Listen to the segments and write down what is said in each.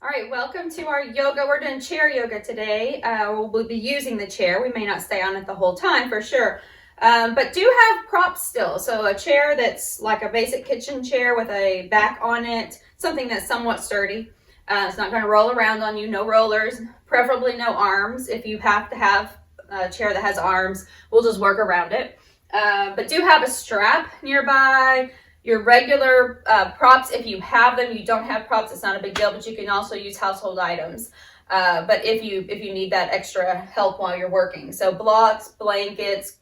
All right, welcome to our yoga. We're doing chair yoga today. We'll be using the chair. We may not stay on it the whole time for sure, but do have props still. So a chair that's like a basic kitchen chair with a back on it, something that's somewhat sturdy. It's not going to roll around on you, no rollers, preferably no arms. If you have to have a chair that has arms, we'll just work around it. But do have a strap nearby. Your regular props, if you have them, you don't have props, it's not a big deal, but you can also use household items. But if you need that extra help while you're working. So blocks, blankets,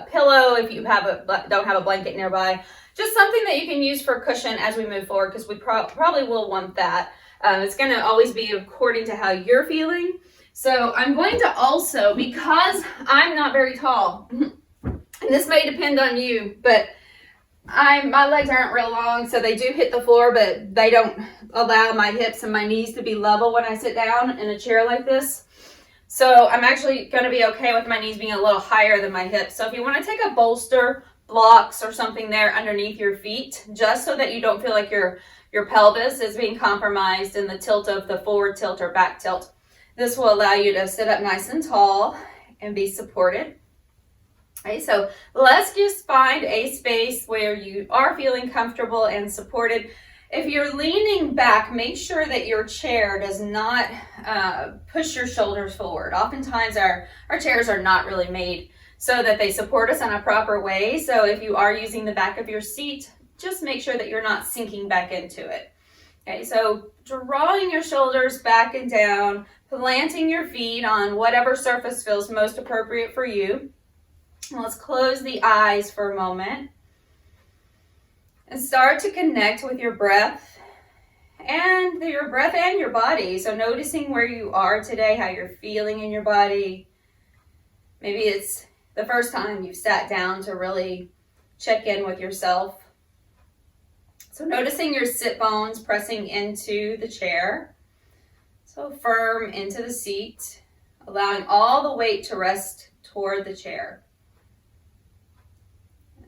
pillow, if you don't have a blanket nearby, just something that you can use for cushion as we move forward, because we probably will want that. It's going to always be according to how you're feeling. So I'm going to also, because I'm not very tall, and this may depend on you, but my legs aren't real long, so they do hit the floor, but they don't allow my hips and my knees to be level when I sit down in a chair like this. So I'm actually going to be okay with my knees being a little higher than my hips. So if you want to take a bolster, blocks, or something there underneath your feet, just so that you don't feel like your pelvis is being compromised in the tilt of the forward tilt or back tilt, this will allow you to sit up nice and tall and be supported. Okay, so let's just find a space where you are feeling comfortable and supported. If you're leaning back, make sure that your chair does not push your shoulders forward. Oftentimes our chairs are not really made so that they support us in a proper way. So if you are using the back of your seat, just make sure that you're not sinking back into it. Okay, so drawing your shoulders back and down, planting your feet on whatever surface feels most appropriate for you. Let's close the eyes for a moment and start to connect with your breath and your body. So noticing where you are today, how you're feeling in your body. Maybe it's the first time you've sat down to really check in with yourself. So noticing your sit bones pressing into the chair. So firm into the seat, allowing all the weight to rest toward the chair.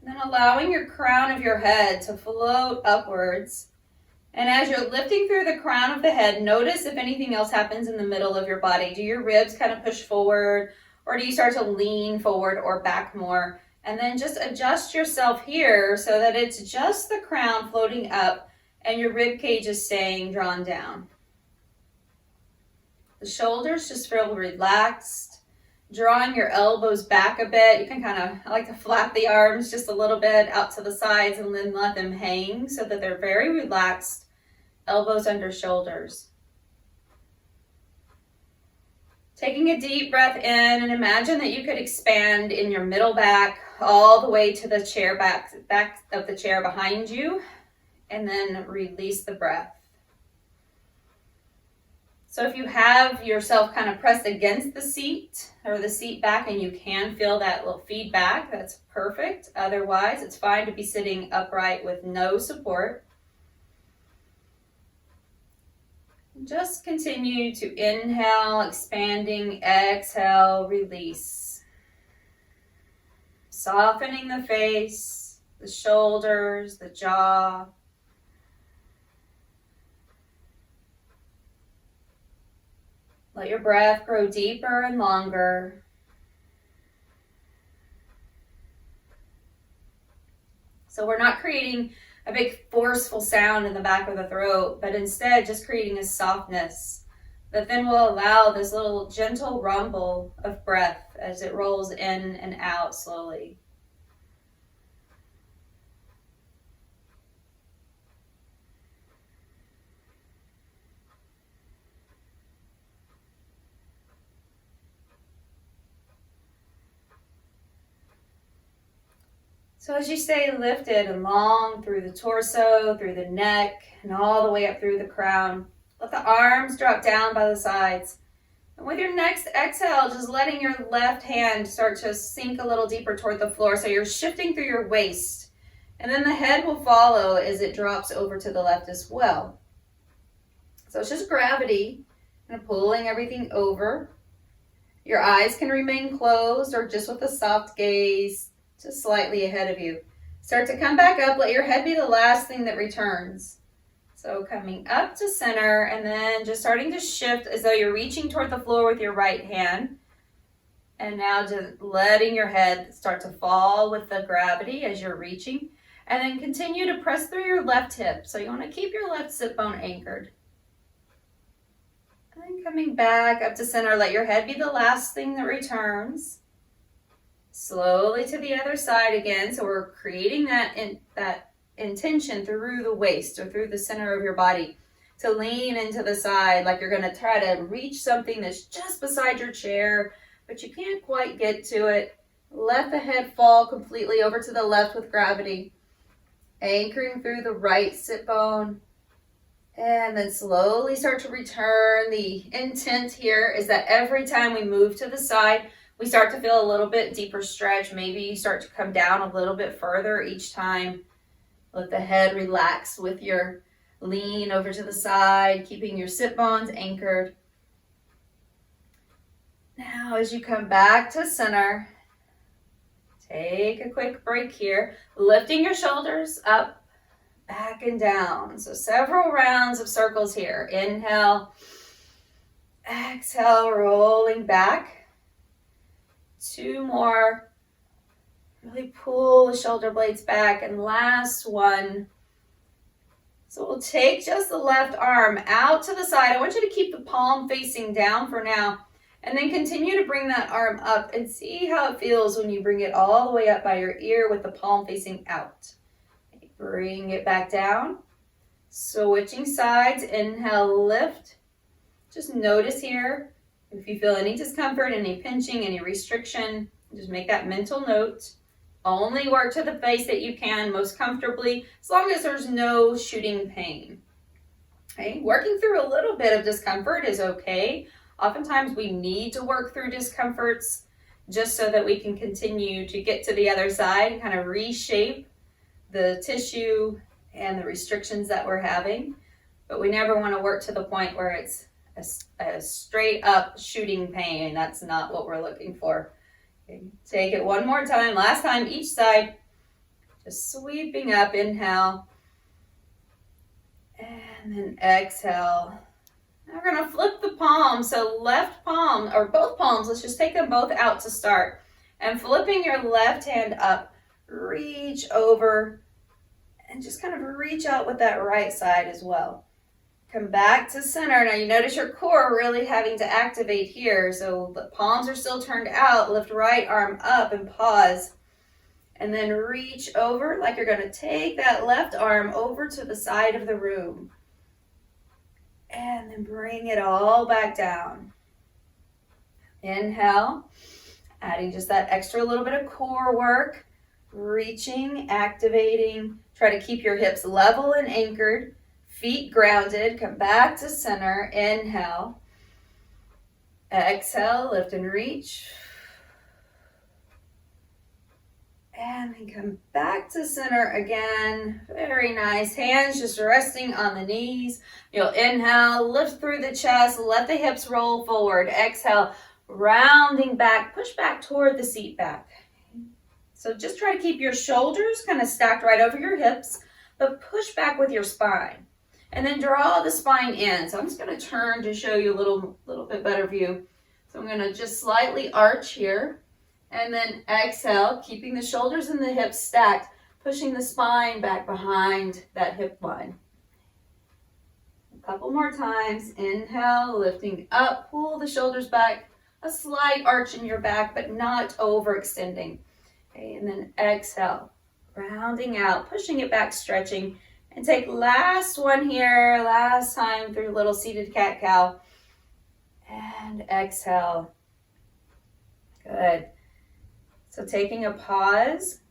Then allowing your crown of your head to float upwards. And as you're lifting through the crown of the head, notice if anything else happens in the middle of your body. Do your ribs kind of push forward, or do you start to lean forward or back more? And then just adjust yourself here so that it's just the crown floating up and your rib cage is staying drawn down. The shoulders just feel relaxed. Drawing your elbows back a bit. You can I like to flap the arms just a little bit out to the sides and then let them hang so that they're very relaxed. Elbows under shoulders. Taking a deep breath in, and imagine that you could expand in your middle back all the way to the chair back of the chair behind you, and then release the breath. So if you have yourself kind of pressed against the seat or the seat back and you can feel that little feedback, that's perfect. Otherwise, it's fine to be sitting upright with no support. Just continue to inhale, expanding, exhale, release. Softening the face, the shoulders, the jaw. Let your breath grow deeper and longer. So we're not creating a big forceful sound in the back of the throat, but instead just creating a softness that then will allow this little gentle rumble of breath as it rolls in and out slowly. So as you stay lifted and long through the torso, through the neck, and all the way up through the crown, let the arms drop down by the sides. And with your next exhale, just letting your left hand start to sink a little deeper toward the floor. So you're shifting through your waist. And then the head will follow as it drops over to the left as well. So it's just gravity, and pulling everything over. Your eyes can remain closed or just with a soft gaze, just slightly ahead of you. Start to come back up. Let your head be the last thing that returns. So coming up to center and then just starting to shift as though you're reaching toward the floor with your right hand. And now just letting your head start to fall with the gravity as you're reaching. And then continue to press through your left hip. So you want to keep your left sit bone anchored. And then coming back up to center, let your head be the last thing that returns. Slowly to the other side again. So we're creating that intention through the waist or through the center of your body to lean into the side like you're going to try to reach something that's just beside your chair, but you can't quite get to it. Let the head fall completely over to the left with gravity. Anchoring through the right sit bone. And then slowly start to return. The intent here is that every time we move to the side, we start to feel a little bit deeper stretch. Maybe you start to come down a little bit further each time. Let the head relax with your lean over to the side, keeping your sit bones anchored. Now, as you come back to center, take a quick break here, lifting your shoulders up, back and down. So several rounds of circles here. Inhale, exhale, rolling back. 2 more. Really pull the shoulder blades back. And last one. So we'll take just the left arm out to the side. I want you to keep the palm facing down for now. And then continue to bring that arm up and see how it feels when you bring it all the way up by your ear with the palm facing out. Bring it back down. Switching sides. Inhale, lift. Just notice here if you feel any discomfort, any pinching, any restriction. Just make that mental note. Only work to the face that you can most comfortably, as long as there's no shooting pain. Okay? Working through a little bit of discomfort is okay. Oftentimes we need to work through discomforts just so that we can continue to get to the other side and kind of reshape the tissue and the restrictions that we're having. But we never want to work to the point where it's a straight up shooting pain. That's not what we're looking for. Okay. Take it one more time. Last time, each side. Just sweeping up. Inhale. And then exhale. Now we're going to flip the palm. So left palm, or both palms, let's just take them both out to start. And flipping your left hand up. Reach over. And just kind of reach out with that right side as well. Come back to center. Now you notice your core really having to activate here. So the palms are still turned out. Lift right arm up and pause. And then reach over like you're going to take that left arm over to the side of the room. And then bring it all back down. Inhale. Adding just that extra little bit of core work. Reaching, activating. Try to keep your hips level and anchored. Feet grounded. Come back to center. Inhale. Exhale. Lift and reach. And then come back to center again. Very nice. Hands just resting on the knees. You'll inhale. Lift through the chest. Let the hips roll forward. Exhale. Rounding back. Push back toward the seat back. So just try to keep your shoulders kind of stacked right over your hips, but push back with your spine. And then draw the spine in. So I'm just going to turn to show you a little bit better view. So I'm going to just slightly arch here. And then exhale, keeping the shoulders and the hips stacked, pushing the spine back behind that hip line. A couple more times. Inhale, lifting up, pull the shoulders back. A slight arch in your back, but not overextending. Okay, and then exhale, rounding out, pushing it back, stretching. And take last one here, last time through little seated cat-cow. And exhale. Good. So taking a pause,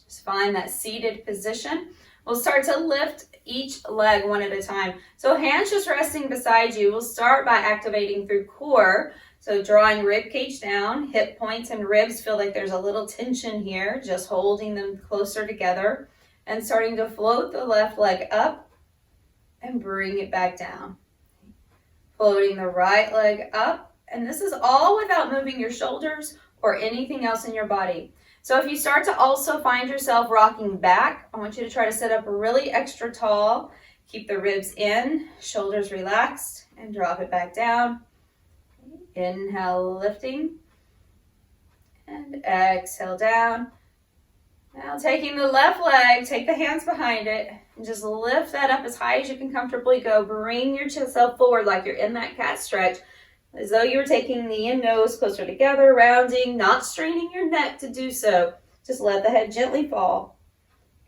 just find that seated position. We'll start to lift each leg one at a time. So hands just resting beside you. We'll start by activating through core. So drawing rib cage down, hip points and ribs feel like there's a little tension here, just holding them closer together. And starting to float the left leg up and bring it back down. Floating the right leg up. And this is all without moving your shoulders or anything else in your body. So if you start to also find yourself rocking back, I want you to try to sit up really extra tall. Keep the ribs in, shoulders relaxed, and drop it back down. Inhale, lifting, and exhale down. Now taking the left leg, take the hands behind it, and just lift that up as high as you can comfortably go. Bring yourself forward like you're in that cat stretch, as though you were taking knee and nose closer together, rounding, not straining your neck to do so. Just let the head gently fall.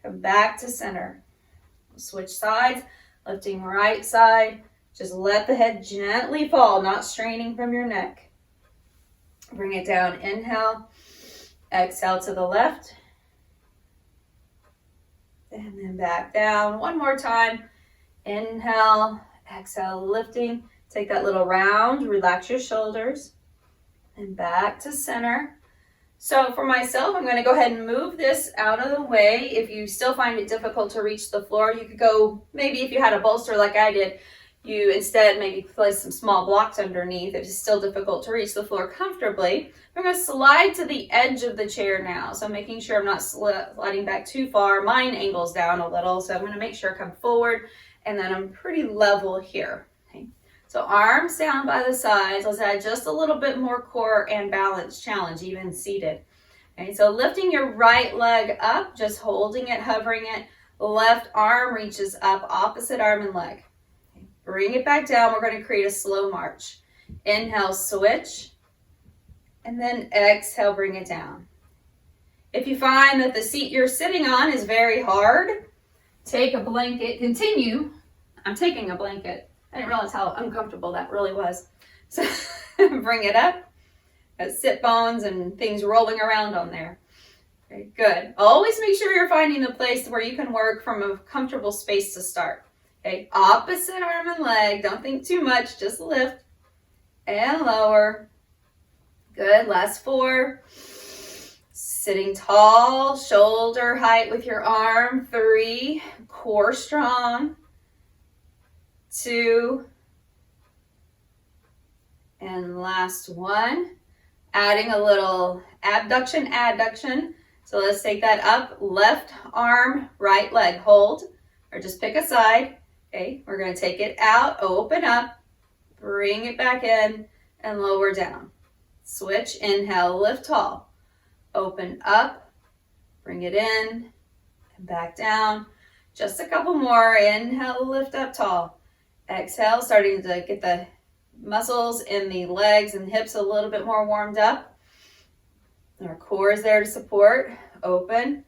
Come back to center. Switch sides, lifting right side. Just let the head gently fall, not straining from your neck. Bring it down, inhale, exhale to the left. And then back down. One more time. Inhale, exhale, lifting. Take that little round, relax your shoulders. And back to center. So for myself, I'm going to go ahead and move this out of the way. If you still find it difficult to reach the floor, you could go, maybe if you had a bolster like I did, you instead maybe place some small blocks underneath if it's still difficult to reach the floor comfortably. I'm going to slide to the edge of the chair now. So making sure I'm not sliding back too far. Mine angles down a little, so I'm going to make sure I come forward and then I'm pretty level here. Okay. So arms down by the sides. Let's add just a little bit more core and balance challenge, even seated. Okay, so lifting your right leg up, just holding it, hovering it. Left arm reaches up, opposite arm and leg. Bring it back down. We're going to create a slow march. Inhale, switch. And then exhale, bring it down. If you find that the seat you're sitting on is very hard, take a blanket. Continue. I'm taking a blanket. I didn't realize how uncomfortable that really was. So bring it up. Got sit bones and things rolling around on there. Okay, good. Always make sure you're finding the place where you can work from a comfortable space to start. Okay, opposite arm and leg. Don't think too much. Just lift and lower. Good. Last 4. Sitting tall, shoulder height with your arm. 3. Core strong. 2. And last 1. Adding a little abduction, adduction. So let's take that up. Left arm, right leg. Hold. Or just pick a side. Okay, we're going to take it out, open up, bring it back in, and lower down. Switch, inhale, lift tall. Open up, bring it in, and back down. Just a couple more. Inhale, lift up tall. Exhale, starting to get the muscles in the legs and hips a little bit more warmed up. Our core is there to support. Open,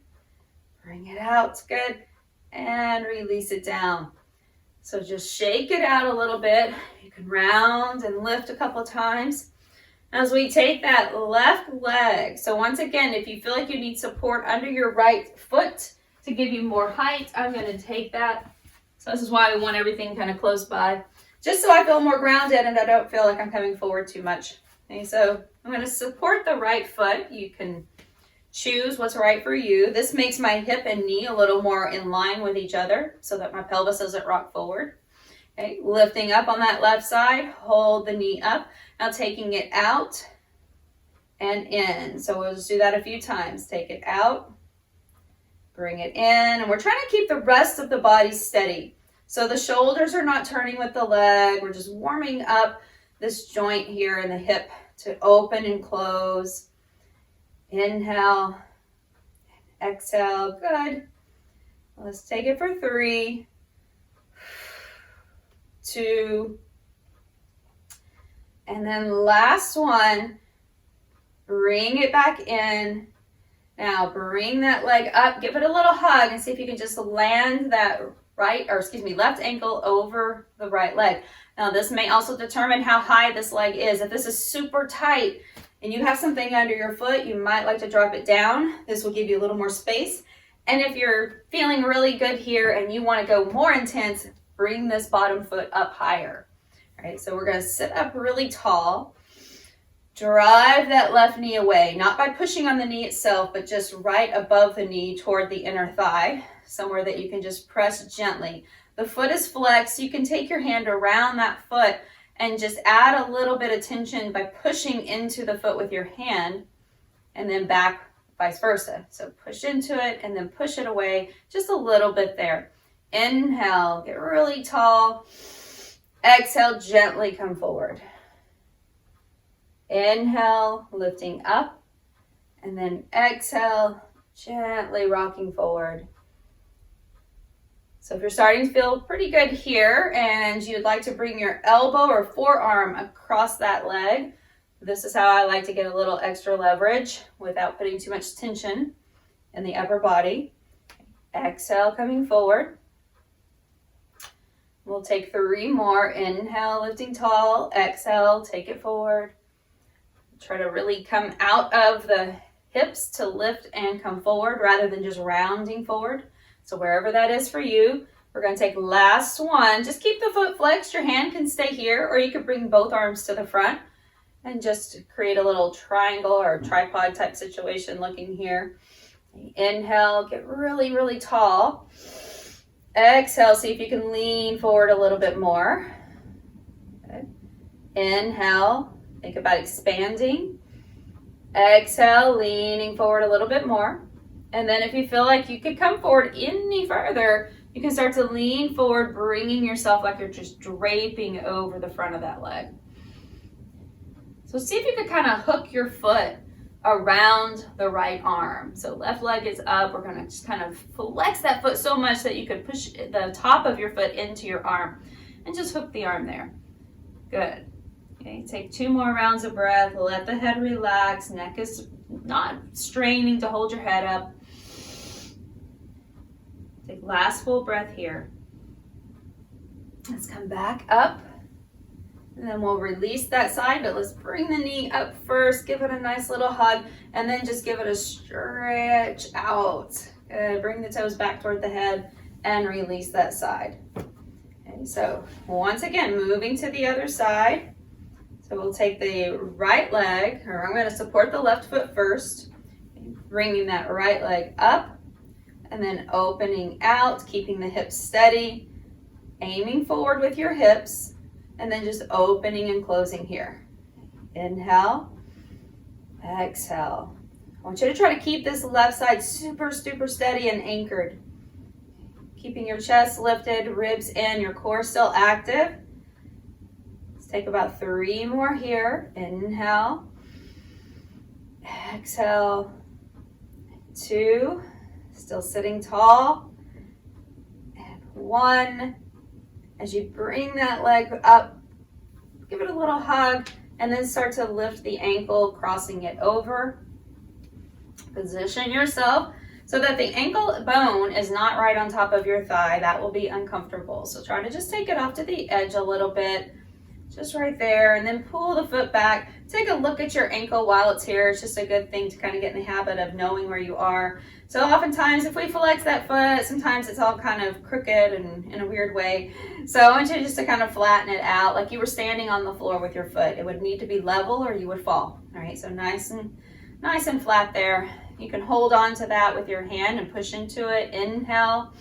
bring it out, good, and release it down. So just shake it out a little bit. You can round and lift a couple times. As we take that left leg. So once again, if you feel like you need support under your right foot to give you more height, I'm going to take that. So this is why we want everything kind of close by. Just so I feel more grounded and I don't feel like I'm coming forward too much. Okay, so I'm going to support the right foot. You can choose what's right for you. This makes my hip and knee a little more in line with each other so that my pelvis doesn't rock forward. Okay, lifting up on that left side, hold the knee up. Now taking it out and in. So we'll just do that a few times. Take it out, bring it in, and we're trying to keep the rest of the body steady. So the shoulders are not turning with the leg. We're just warming up this joint here in the hip to open and close. Inhale, exhale, good. Let's take it for 3, 2, and then last one, bring it back in. Now bring that leg up, give it a little hug and see if you can just land that left ankle over the right leg. Now this may also determine how high this leg is. If this is super tight, and you have something under your foot, you might like to drop it down. This will give you a little more space. And if you're feeling really good here and you want to go more intense, bring this bottom foot up higher. All right, so we're going to sit up really tall. Drive that left knee away, not by pushing on the knee itself, but just right above the knee toward the inner thigh, somewhere that you can just press gently. The foot is flexed. You can take your hand around that foot and just add a little bit of tension by pushing into the foot with your hand and then back vice versa. So push into it and then push it away just a little bit there. Inhale, get really tall. Exhale, gently come forward. Inhale, lifting up. And then exhale, gently rocking forward. So if you're starting to feel pretty good here and you'd like to bring your elbow or forearm across that leg, this is how I like to get a little extra leverage without putting too much tension in the upper body. Exhale, coming forward. We'll take 3 more. Inhale, lifting tall. Exhale, take it forward. Try to really come out of the hips to lift and come forward rather than just rounding forward. So wherever that is for you, we're going to take last one. Just keep the foot flexed. Your hand can stay here, or you could bring both arms to the front and just create a little triangle or tripod type situation looking here. Inhale, get really, really tall. Exhale, see if you can lean forward a little bit more. Good. Inhale, think about expanding. Exhale, leaning forward a little bit more. And then if you feel like you could come forward any further, you can start to lean forward, bringing yourself like you're just draping over the front of that leg. So see if you could kind of hook your foot around the right arm. So left leg is up. We're going to just kind of flex that foot so much that you could push the top of your foot into your arm and just hook the arm there. Good. Okay, take 2 more rounds of breath. Let the head relax. Neck is not straining to hold your head up. Take last full breath here. Let's come back up. And then we'll release that side, but let's bring the knee up first. Give it a nice little hug, and then just give it a stretch out. Good. Bring the toes back toward the head and release that side. Okay, so once again, moving to the other side. So we'll take the right leg, or I'm going to support the left foot first, bringing that right leg up, and then opening out, keeping the hips steady, aiming forward with your hips, and then just opening and closing here. Inhale, exhale. I want you to try to keep this left side super, super steady and anchored. Keeping your chest lifted, ribs in, your core still active. Let's take about 3 more here. Inhale, exhale, 2, still sitting tall, and 1. As you bring that leg up, give it a little hug, and then start to lift the ankle, crossing it over. Position yourself so that the ankle bone is not right on top of your thigh. That will be uncomfortable. So try to just take it off to the edge a little bit, just right there, and then pull the foot back. Take a look at your ankle while it's here. It's just a good thing to kind of get in the habit of knowing where you are. So oftentimes if we flex that foot, sometimes it's all kind of crooked and in a weird way. So I want you just to kind of flatten it out like you were standing on the floor with your foot. It would need to be level or you would fall. All right, so nice and flat there. You can hold on to that with your hand and push into it. Inhale.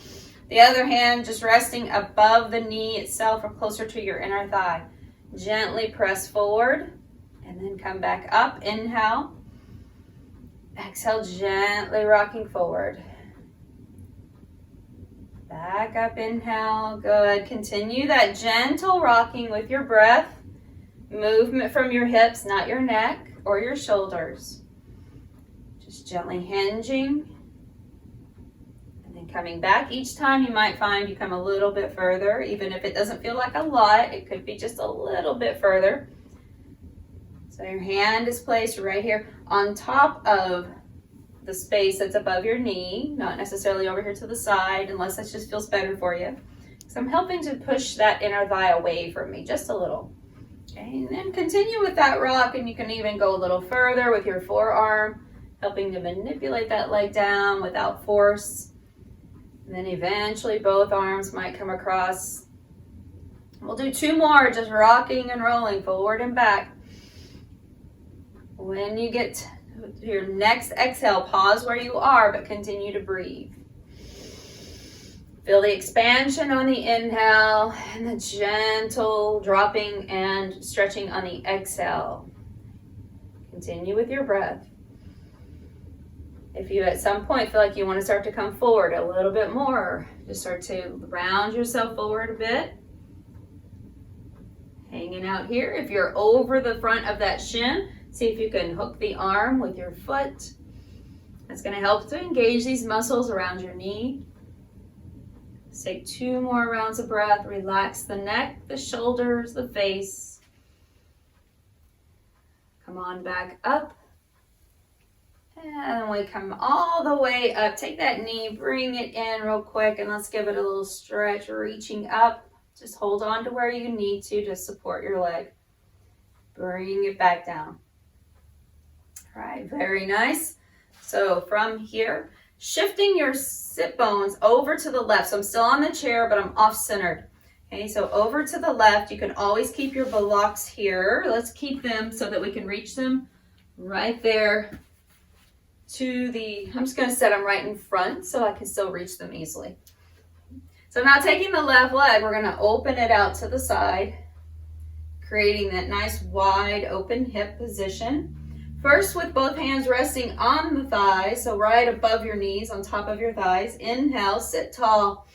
The other hand just resting above the knee itself or closer to your inner thigh. Gently press forward and then come back up. Inhale. Exhale, gently rocking forward. Back up, inhale. Good. Continue that gentle rocking with your breath. Movement from your hips, not your neck or your shoulders. Just gently hinging. And then coming back. Each time you might find you come a little bit further. Even if it doesn't feel like a lot, it could be just a little bit further. So your hand is placed right here on top of the space that's above your knee, not necessarily over here to the side, unless that just feels better for you. So I'm helping to push that inner thigh away from me, just a little. Okay, and then continue with that rock, and you can even go a little further with your forearm, helping to manipulate that leg down without force. And then eventually both arms might come across. We'll do 2 more, just rocking and rolling forward and back. When you get to your next exhale, pause where you are, but continue to breathe. Feel the expansion on the inhale and the gentle dropping and stretching on the exhale. Continue with your breath. If you at some point feel like you want to start to come forward a little bit more, Just start to round yourself forward a bit. Hanging out here. If you're over the front of that shin, see if you can hook the arm with your foot. That's going to help to engage these muscles around your knee. Let's take 2 more rounds of breath. Relax the neck, the shoulders, the face. Come on back up. And we come all the way up. Take that knee, bring it in real quick, and let's give it a little stretch, reaching up. Just hold on to where you need to support your leg. Bring it back down. All right, very nice. So from here, shifting your sit bones over to the left. So I'm still on the chair, but I'm off-centered. Okay, so over to the left. You can always keep your blocks here. Let's keep them so that we can reach them right there to the, I'm just going to set them right in front so I can still reach them easily. So now taking the left leg, we're going to open it out to the side, creating that nice wide open hip position. First, with both hands resting on the thighs, so right above your knees, on top of your thighs. Inhale, sit tall.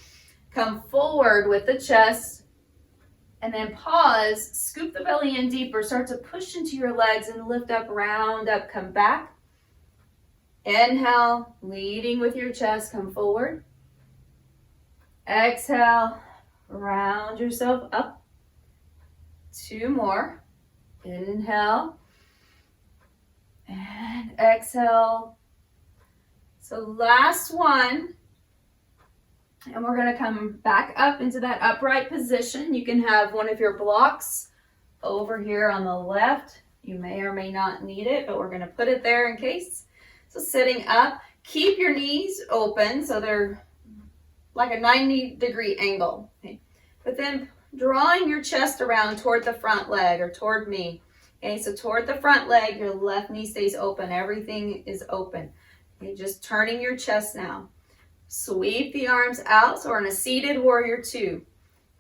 Come forward with the chest. And then pause, scoop the belly in deeper. Start to push into your legs and lift up, round up, come back. Inhale, leading with your chest, come forward. Exhale, round yourself up. 2 more. Inhale. And exhale. So last one. And we're going to come back up into that upright position. You can have one of your blocks over here on the left. You may or may not need it, but we're going to put it there in case. So sitting up, keep your knees open so they're like a 90-degree angle. Okay. But then drawing your chest around toward the front leg or toward me. Okay, so toward the front leg, your left knee stays open. Everything is open. Okay, just turning your chest now. Sweep the arms out. So we're in a seated warrior 2.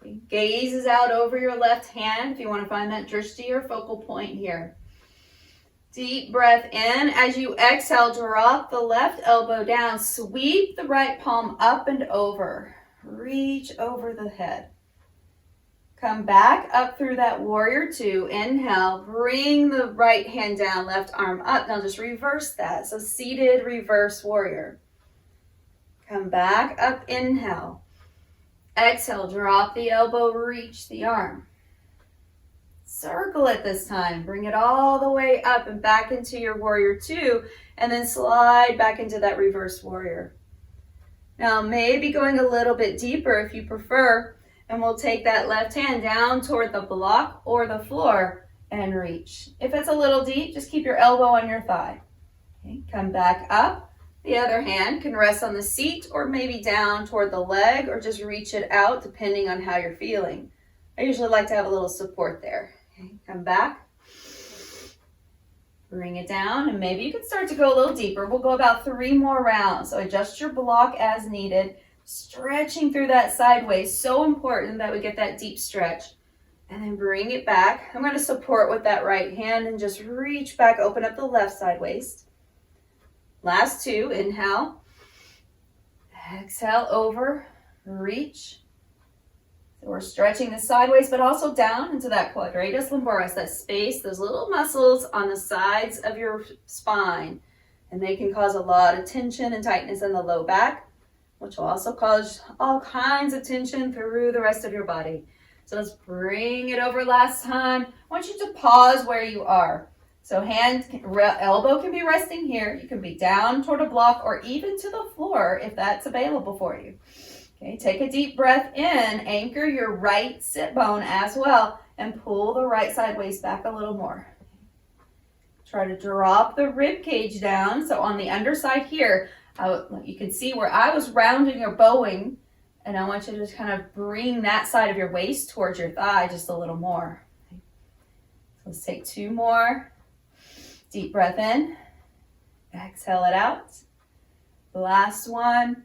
Okay, gaze is out over your left hand if you want to find that drishti or focal point here. Deep breath in. As you exhale, drop the left elbow down. Sweep the right palm up and over. Reach over the head. Come back up through that warrior 2. Inhale. Bring the right hand down, left arm up. Now just reverse that. So seated reverse warrior. Come back up. Inhale. Exhale. Drop the elbow. Reach the arm. Circle it this time. Bring it all the way up and back into your warrior 2, and then slide back into that reverse warrior. Now maybe going a little bit deeper if you prefer, and we'll take that left hand down toward the block or the floor and reach. If it's a little deep, just keep your elbow on your thigh. Okay, come back up. The other hand can rest on the seat or maybe down toward the leg, or just reach it out depending on how you're feeling. I usually like to have a little support there. Okay, come back. Bring it down, and maybe you can start to go a little deeper. We'll go about 3 more rounds. So adjust your block as needed. Stretching through that sideways. So important that we get that deep stretch. And then bring it back. I'm going to support with that right hand and just reach back. Open up the left side waist. Last 2. Inhale. Exhale over. Reach. So we're stretching the sideways, but also down into that quadratus lumboris, that space, those little muscles on the sides of your spine. And they can cause a lot of tension and tightness in the low back, which will also cause all kinds of tension through the rest of your body. So let's bring it over last time. I want you to pause where you are. So elbow can be resting here. You can be down toward a block or even to the floor if that's available for you. Okay, take a deep breath in, anchor your right sit bone as well, and pull the right side waist back a little more. Try to drop the rib cage down. So on the underside here, you can see where I was rounding or bowing, and I want you to just kind of bring that side of your waist towards your thigh just a little more. Okay. So let's take 2 more. Deep breath in, exhale it out. Last one.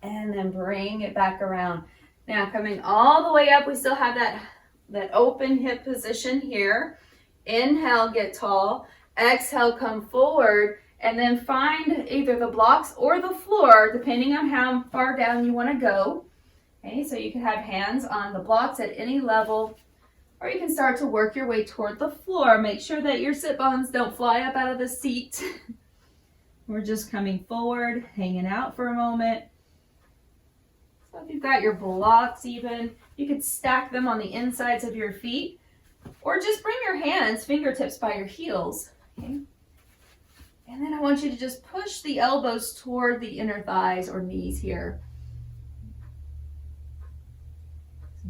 And then bring it back around. Now coming all the way up, we still have that open hip position here. Inhale, get tall. Exhale, come forward. And then find either the blocks or the floor, depending on how far down you want to go. Okay, so you can have hands on the blocks at any level, or you can start to work your way toward the floor. Make sure that your sit bones don't fly up out of the seat. We're just coming forward, hanging out for a moment. So if you've got your blocks even, you could stack them on the insides of your feet, or just bring your hands, fingertips by your heels. Okay? And then I want you to just push the elbows toward the inner thighs or knees here.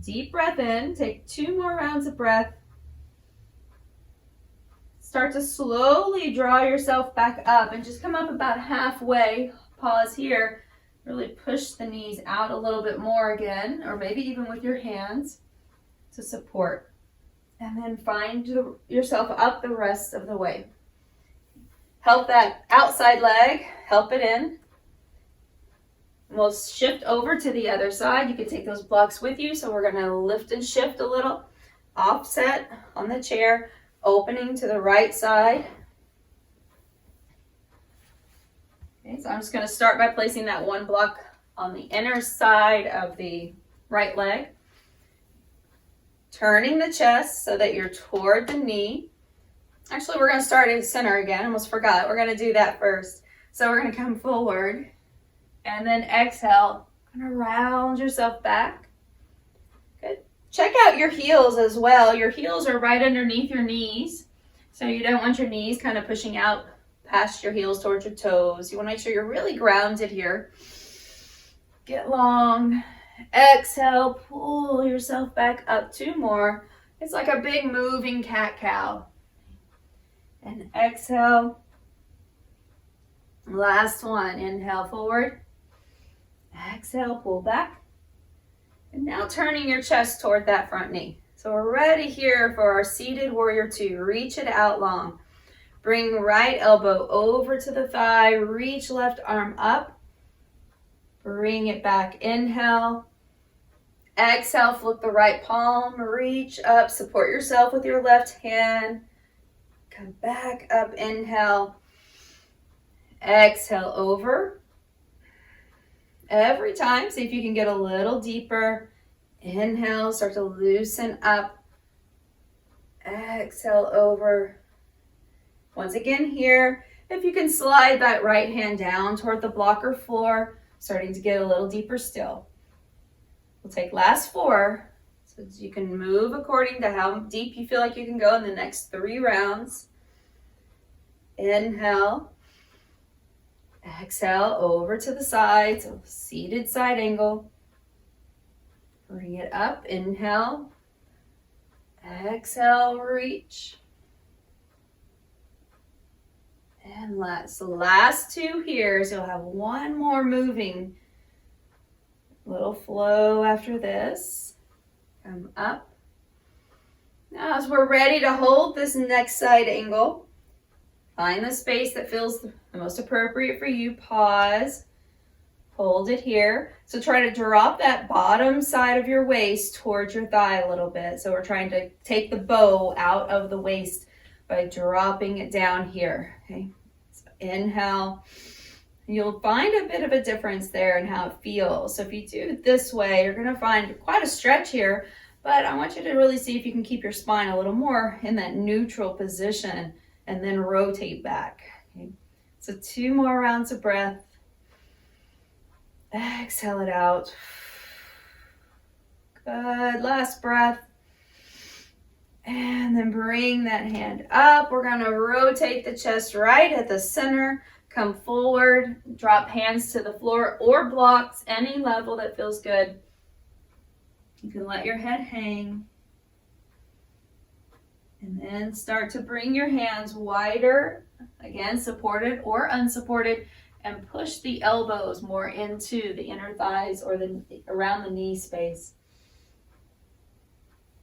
Deep breath in, take 2 more rounds of breath. Start to slowly draw yourself back up and just come up about halfway. Pause here. Really push the knees out a little bit more again, or maybe even with your hands to support. And then find yourself up the rest of the way. Help that outside leg, help it in. We'll shift over to the other side. You can take those blocks with you. So we're going to lift and shift a little. Offset on the chair, opening to the right side. Okay, so I'm just going to start by placing that one block on the inner side of the right leg. Turning the chest so that you're toward the knee. Actually, we're going to start in center again. Almost forgot. We're going to do that first. So we're going to come forward. And then exhale, kind of round yourself back. Good. Check out your heels as well. Your heels are right underneath your knees. So you don't want your knees kind of pushing out past your heels towards your toes. You want to make sure you're really grounded here. Get long. Exhale, pull yourself back up. 2 more. It's like a big moving cat-cow. And exhale. Last one. Inhale forward. Exhale, pull back. And now turning your chest toward that front knee. So we're ready here for our seated warrior 2. Reach it out long. Bring right elbow over to the thigh. Reach left arm up. Bring it back. Inhale. Exhale, flip the right palm. Reach up. Support yourself with your left hand. Come back up. Inhale. Exhale over. Every time, see if you can get a little deeper. Inhale, start to loosen up. Exhale over. Once again here, if you can slide that right hand down toward the block or floor, starting to get a little deeper still. We'll take last 4, so you can move according to how deep you feel like you can go in the next 3 rounds. Inhale. Exhale, over to the side, so seated side angle. Bring it up, inhale. Exhale, reach. And last 2 here, so you'll have 1 more moving. Little flow after this. Come up. Now as we're ready to hold this next side angle, find the space that feels the most appropriate for you. Pause. Hold it here. So try to drop that bottom side of your waist towards your thigh a little bit. So we're trying to take the bow out of the waist by dropping it down here. Okay. So inhale. You'll find a bit of a difference there in how it feels. So if you do it this way, you're going to find quite a stretch here. But I want you to really see if you can keep your spine a little more in that neutral position. And then rotate back. Okay. So 2 more rounds of breath. Exhale it out. Good. Last breath. And then bring that hand up. We're going to rotate the chest right at the center. Come forward. Drop hands to the floor or blocks, any level that feels good. You can let your head hang. And then start to bring your hands wider, again, supported or unsupported, and push the elbows more into the inner thighs or around the knee space.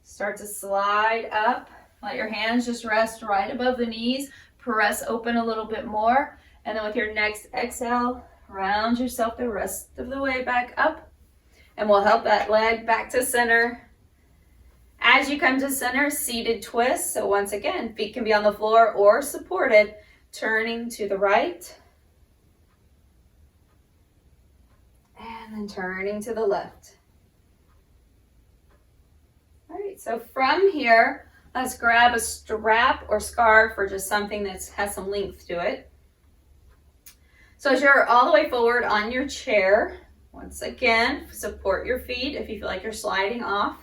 Start to slide up. Let your hands just rest right above the knees. Press open a little bit more. And then with your next exhale, round yourself the rest of the way back up. And we'll help that leg back to center. As you come to center, seated twist. So once again, feet can be on the floor or supported. turning to the right, and then turning to the left. All right, so from here, let's grab a strap or scarf or just something that has some length to it. So as you're all the way forward on your chair, once again, support your feet if you feel like you're sliding off.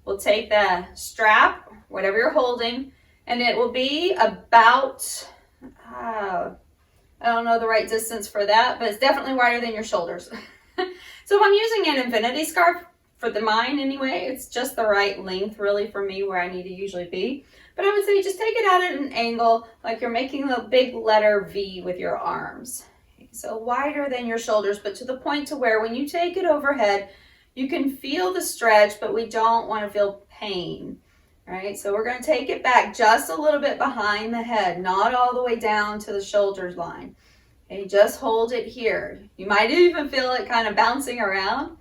We'll take the strap, whatever you're holding, and it will be about, I don't know the right distance for that, but it's definitely wider than your shoulders. So if I'm using an infinity scarf, for mine anyway, it's just the right length really for me where I need to usually be. But I would say just take it out at an angle like you're making a big letter V with your arms. Okay, so wider than your shoulders, but to the point to where when you take it overhead, you can feel the stretch, but we don't want to feel pain. All right, so we're going to take it back just a little bit behind the head, not all the way down to the shoulders line. Okay, just hold it here. You might even feel it kind of bouncing around.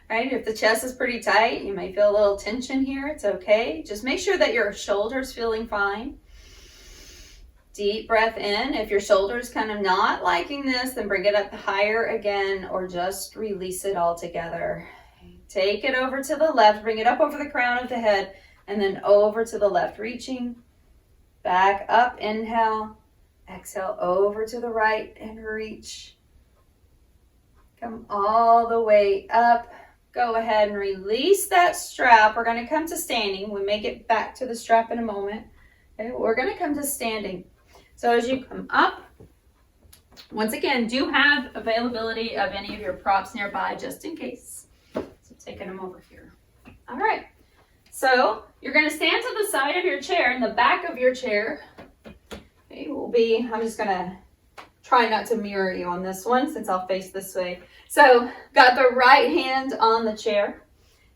Right? If the chest is pretty tight, you may feel a little tension here. It's okay. Just make sure that your shoulder's feeling fine. Deep breath in. If your shoulder's kind of not liking this, then bring it up higher again or just release it all together. Take it over to the left. Bring it up over the crown of the head and then over to the left. Reaching back up. Inhale. Exhale over to the right and reach. Come all the way up. Go ahead and release that strap. We're going to come to standing. We may get back to the strap in a moment. Okay, we're going to come to standing. So as you come up, once again, do have availability of any of your props nearby just in case. So taking them over here. All right. So you're going to stand to the side of your chair, and the back of your chair will be, I'm just going to try not to mirror you on this one since I'll face this way. So got the right hand on the chair,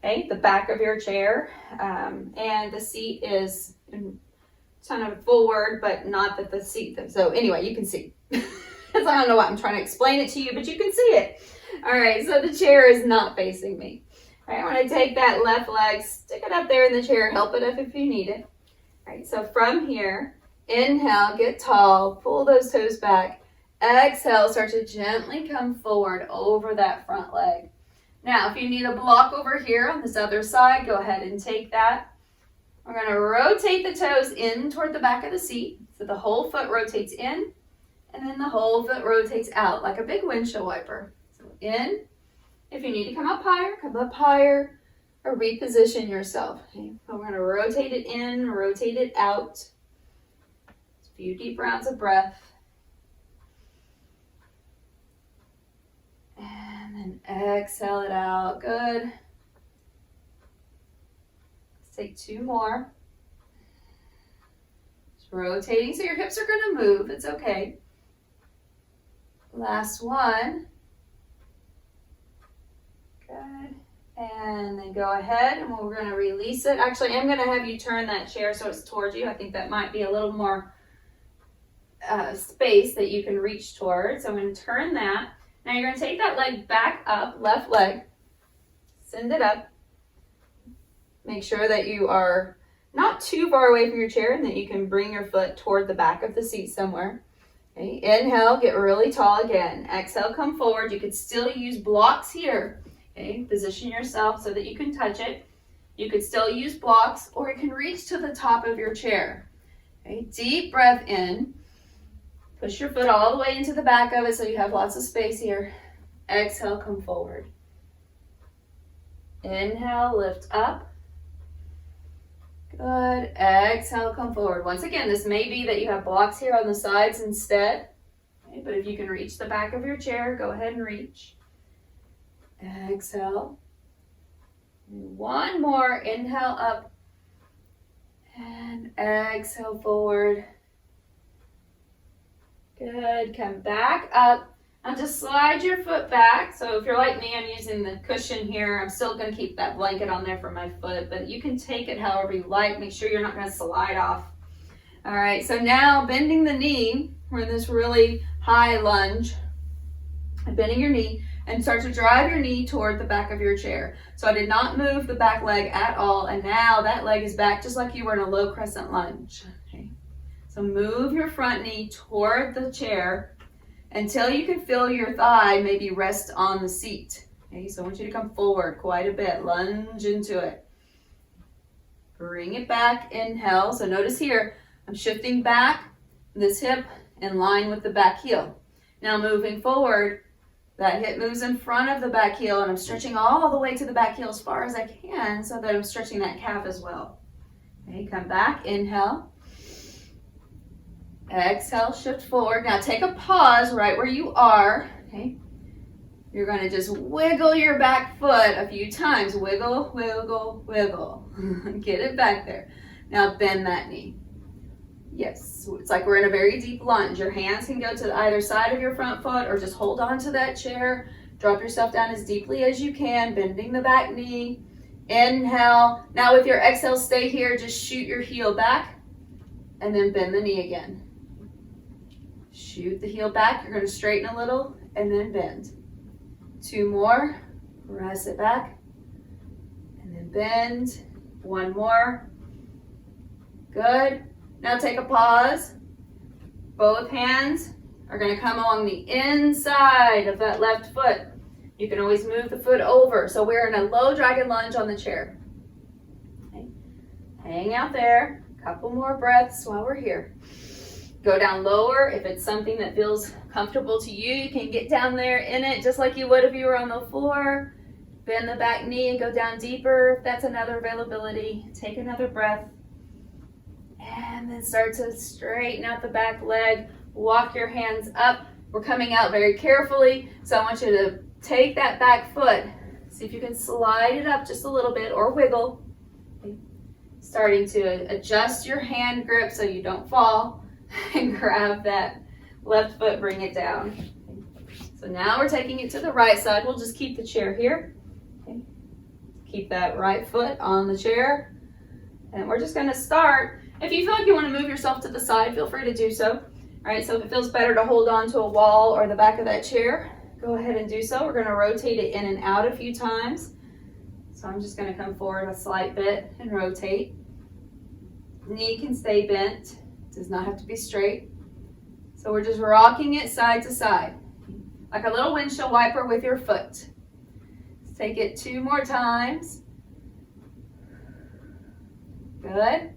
okay, the back of your chair, and the seat is kind of forward, but not that the seat, so anyway, you can see. I don't know why I'm trying to explain it to you, but you can see it. All right, so the chair is not facing me. All right, I want to take that left leg, stick it up there in the chair, help it up if you need it. All right, so from here, inhale, get tall, pull those toes back. Exhale, start to gently come forward over that front leg. Now, if you need a block over here on this other side, go ahead and take that. We're going to rotate the toes in toward the back of the seat. So the whole foot rotates in, and then the whole foot rotates out like a big windshield wiper. So in. If you need to come up higher, or reposition yourself. Okay. So we're going to rotate it in, rotate it out. A few deep rounds of breath. And exhale it out. Good. Let's take two more. Just rotating so your hips are going to move. It's okay. Last one. Good. And then go ahead and we're going to release it. Actually, I'm going to have you turn that chair so it's towards you. I think that might be a little more space that you can reach towards. So I'm going to turn that. Now you're going to take that leg back up, left leg, send it up. Make sure that you are not too far away from your chair and that you can bring your foot toward the back of the seat somewhere. Okay. Inhale, get really tall again. Exhale, come forward. You could still use blocks here. Okay. Position yourself so that you can touch it. You could still use blocks or you can reach to the top of your chair. Okay. Deep breath in. Push your foot all the way into the back of it so you have lots of space here. Exhale, come forward. Inhale, lift up. Good. Exhale, come forward. Once again, this may be that you have blocks here on the sides instead. Okay, but if you can reach the back of your chair, go ahead and reach. Exhale. One more. Inhale up. And exhale forward. Good. Come back up. Now just slide your foot back. So if you're like me, I'm using the cushion here. I'm still going to keep that blanket on there for my foot, but you can take it however you like. Make sure you're not going to slide off. All right, so now bending the knee. We're in this really high lunge. Bending your knee and start to drive your knee toward the back of your chair. So I did not move the back leg at all, and now that leg is back just like you were in a low crescent lunge. Okay. So move your front knee toward the chair until you can feel your thigh maybe rest on the seat. Okay, so I want you to come forward quite a bit, lunge into it. Bring it back, inhale. So notice here, I'm shifting back, this hip in line with the back heel. Now moving forward, that hip moves in front of the back heel and I'm stretching all the way to the back heel as far as I can so that I'm stretching that calf as well. Okay, come back, inhale. Exhale, shift forward. Now take a pause right where you are. Okay, you're going to just wiggle your back foot a few times. Wiggle, wiggle, wiggle. Get it back there. Now bend that knee. Yes, it's like we're in a very deep lunge. Your hands can go to either side of your front foot or just hold on to that chair. Drop yourself down as deeply as you can, bending the back knee. Inhale. Now with your exhale, stay here. Just shoot your heel back and then bend the knee again. Shoot the heel back. You're going to straighten a little and then bend. 2 more. Press it back and then bend. 1 more. Good. Now take a pause. Both hands are going to come along the inside of that left foot. You can always move the foot over. So we're in a low dragon lunge on the chair. Okay. Hang out there. Couple more breaths while we're here. Go down lower. If it's something that feels comfortable to you, you can get down there in it just like you would if you were on the floor. Bend the back knee and go down deeper. If that's another availability, take another breath. And then start to straighten out the back leg. Walk your hands up. We're coming out very carefully. So I want you to take that back foot. See if you can slide it up just a little bit or wiggle. Okay. Starting to adjust your hand grip so you don't fall. And grab that left foot, bring it down. Okay. So now we're taking it to the right side. We'll just keep the chair here. Okay. Keep that right foot on the chair. And we're just going to start. If you feel like you want to move yourself to the side, feel free to do so. All right, so if it feels better to hold on to a wall or the back of that chair, go ahead and do so. We're going to rotate it in and out a few times. So I'm just going to come forward a slight bit and rotate. Knee can stay bent. It does not have to be straight. So we're just rocking it side to side, like a little windshield wiper with your foot. Let's take it 2 more times. Good.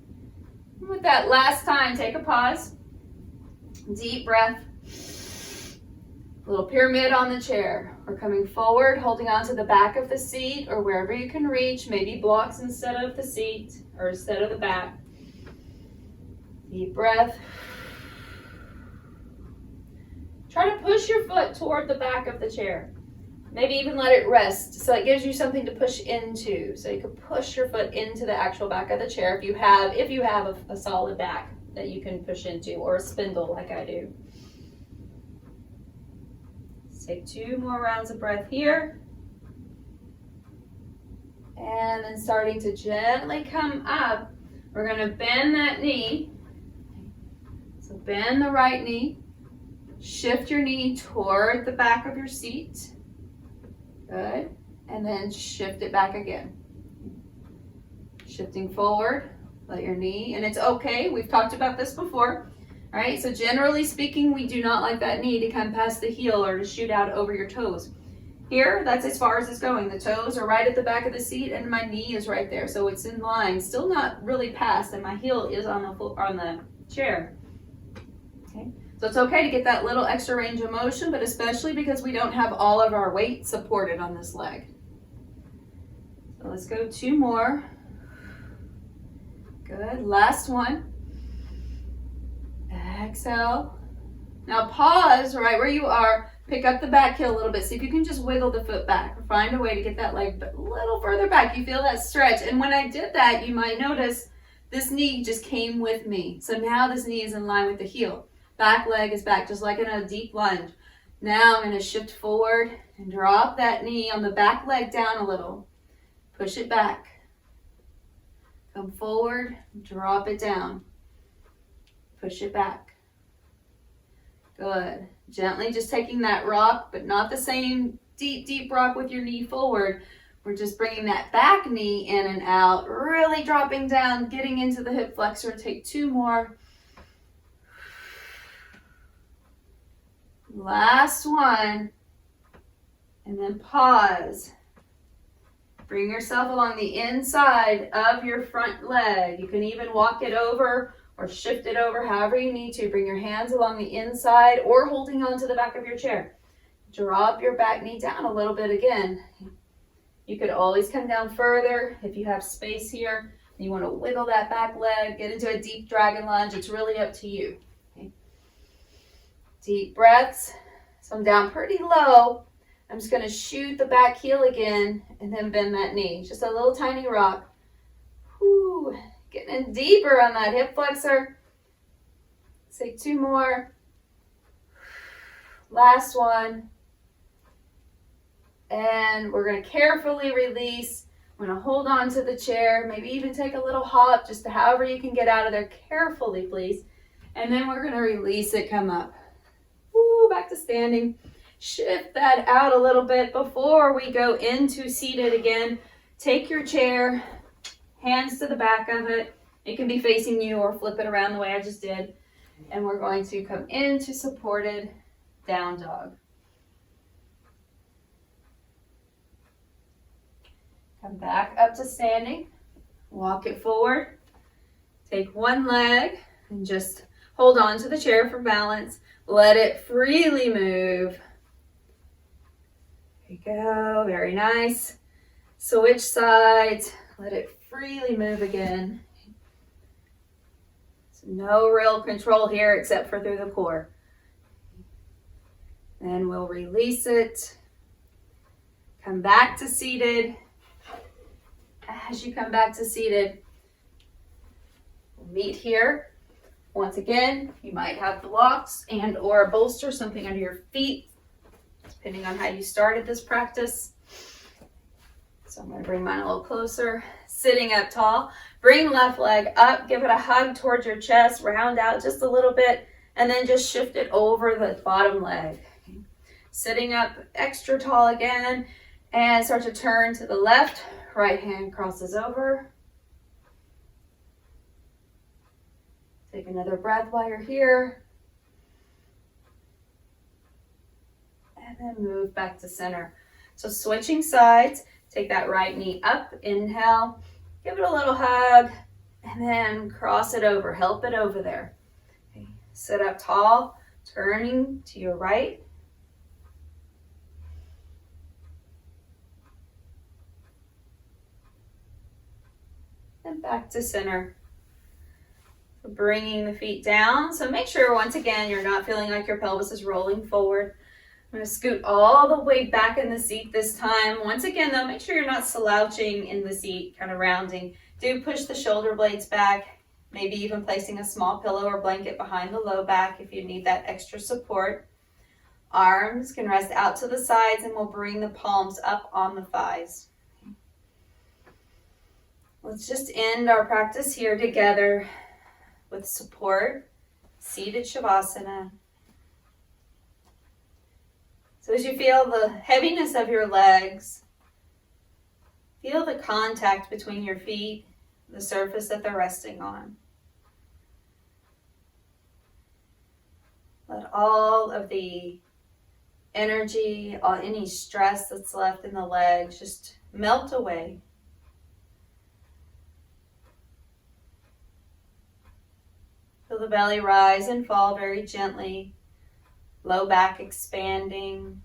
With that last time, take a pause. Deep breath. A little pyramid on the chair. We're coming forward, holding on to the back of the seat or wherever you can reach, maybe blocks instead of the seat or instead of the back. Deep breath. Try to push your foot toward the back of the chair. Maybe even let it rest so it gives you something to push into. So you can push your foot into the actual back of the chair if you have a solid back that you can push into, or a spindle like I do. Let's take 2 more rounds of breath here. And then starting to gently come up, we're going to bend that knee. So bend the right knee. Shift your knee toward the back of your seat. Good. And then shift it back again. Shifting forward, let your knee, and it's okay. We've talked about this before. All right, so generally speaking, we do not like that knee to come past the heel or to shoot out over your toes. Here, that's as far as it's going. The toes are right at the back of the seat and my knee is right there. So it's in line, still not really past, and my heel is on the chair. Okay. So it's okay to get that little extra range of motion, but especially because we don't have all of our weight supported on this leg. So let's go 2 more. Good, last one. Exhale. Now pause right where you are, pick up the back heel a little bit. See if you can just wiggle the foot back. Find a way to get that leg a little further back. You feel that stretch. And when I did that, you might notice this knee just came with me. So now this knee is in line with the heel. Back leg is back, just like in a deep lunge. Now I'm going to shift forward and drop that knee on the back leg down a little. Push it back. Come forward, drop it down. Push it back. Good. Gently just taking that rock, but not the same deep rock with your knee forward. We're just bringing that back knee in and out, really dropping down, getting into the hip flexor. Take 2 more. Last one. And then pause. Bring yourself along the inside of your front leg. You can even walk it over or shift it over however you need to. Bring your hands along the inside or holding on to the back of your chair. Drop your back knee down a little bit again. You could always come down further if you have space here. You want to wiggle that back leg, get into a deep dragon lunge. It's really up to you. Okay. Deep breaths. So I'm down pretty low. I'm just going to shoot the back heel again and then bend that knee. Just a little tiny rock. Whew. Getting in deeper on that hip flexor. Let's take 2 more. Last one. And we're going to carefully release. I'm going to hold on to the chair. Maybe even take a little hop, just to however you can get out of there. Carefully, please. And then we're going to release it, come up. Woo, back to standing. Shift that out a little bit before we go into seated again. Take your chair, hands to the back of it. It can be facing you or flip it around the way I just did. And we're going to come into supported down dog. Come back up to standing. Walk it forward. Take one leg and just hold on to the chair for balance. Let it freely move. There you go, very nice. Switch sides, let it freely move again. So no real control here except for through the core. Then we'll release it. Come back to seated. As you come back to seated, we'll meet here. Once again, you might have blocks and or a bolster, something under your feet, depending on how you started this practice. So I'm going to bring mine a little closer. Sitting up tall. Bring left leg up. Give it a hug towards your chest. Round out just a little bit. And then just shift it over the bottom leg. Okay. Sitting up extra tall again. And start to turn to the left. Right hand crosses over. Take another breath while you're here. And then move back to center. So switching sides, take that right knee up, inhale, give it a little hug, and then cross it over, help it over there. Okay. Sit up tall, turning to your right. And back to center. Bringing the feet down. So make sure, once again, you're not feeling like your pelvis is rolling forward. I'm going to scoot all the way back in the seat this time. Once again, though, make sure you're not slouching in the seat, kind of rounding. Do push the shoulder blades back, maybe even placing a small pillow or blanket behind the low back if you need that extra support. Arms can rest out to the sides, and we'll bring the palms up on the thighs. Let's just end our practice here together with support, seated Shavasana. So as you feel the heaviness of your legs, feel the contact between your feet, the surface that they're resting on. Let all of the energy, any stress that's left in the legs just melt away. Feel the belly rise and fall very gently. Low back expanding.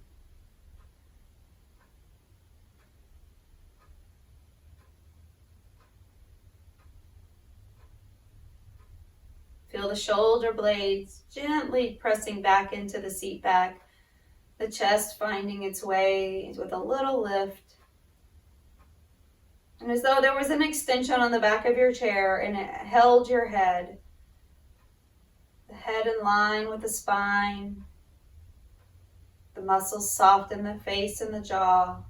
Feel the shoulder blades gently pressing back into the seat back. The chest finding its way with a little lift. And as though there was an extension on the back of your chair and it held your head. The head in line with the spine. The muscles soft in the face and the jaw.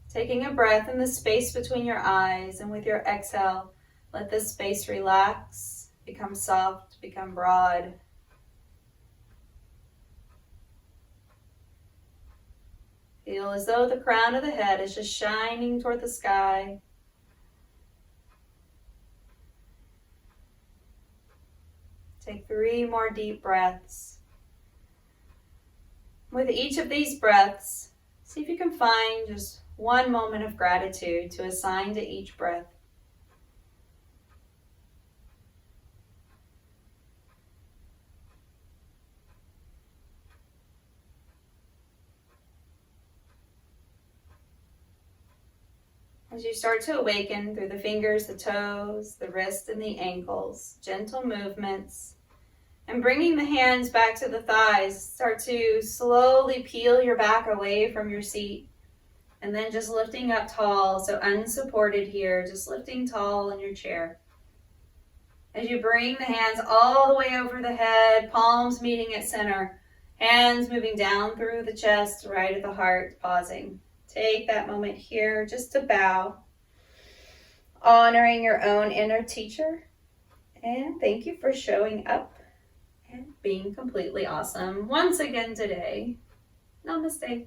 Taking a breath in the space between your eyes, and with your exhale, let this space relax, become soft, become broad. Feel as though the crown of the head is just shining toward the sky. Take 3 more deep breaths. With each of these breaths, see if you can find just one moment of gratitude to assign to each breath. As you start to awaken through the fingers, the toes, the wrists, and the ankles, gentle movements, and bringing the hands back to the thighs, start to slowly peel your back away from your seat, and then just lifting up tall, so unsupported here, just lifting tall in your chair. As you bring the hands all the way over the head, palms meeting at center, hands moving down through the chest, right at the heart, pausing. Take that moment here just to bow, honoring your own inner teacher. And thank you for showing up and being completely awesome once again today. Namaste.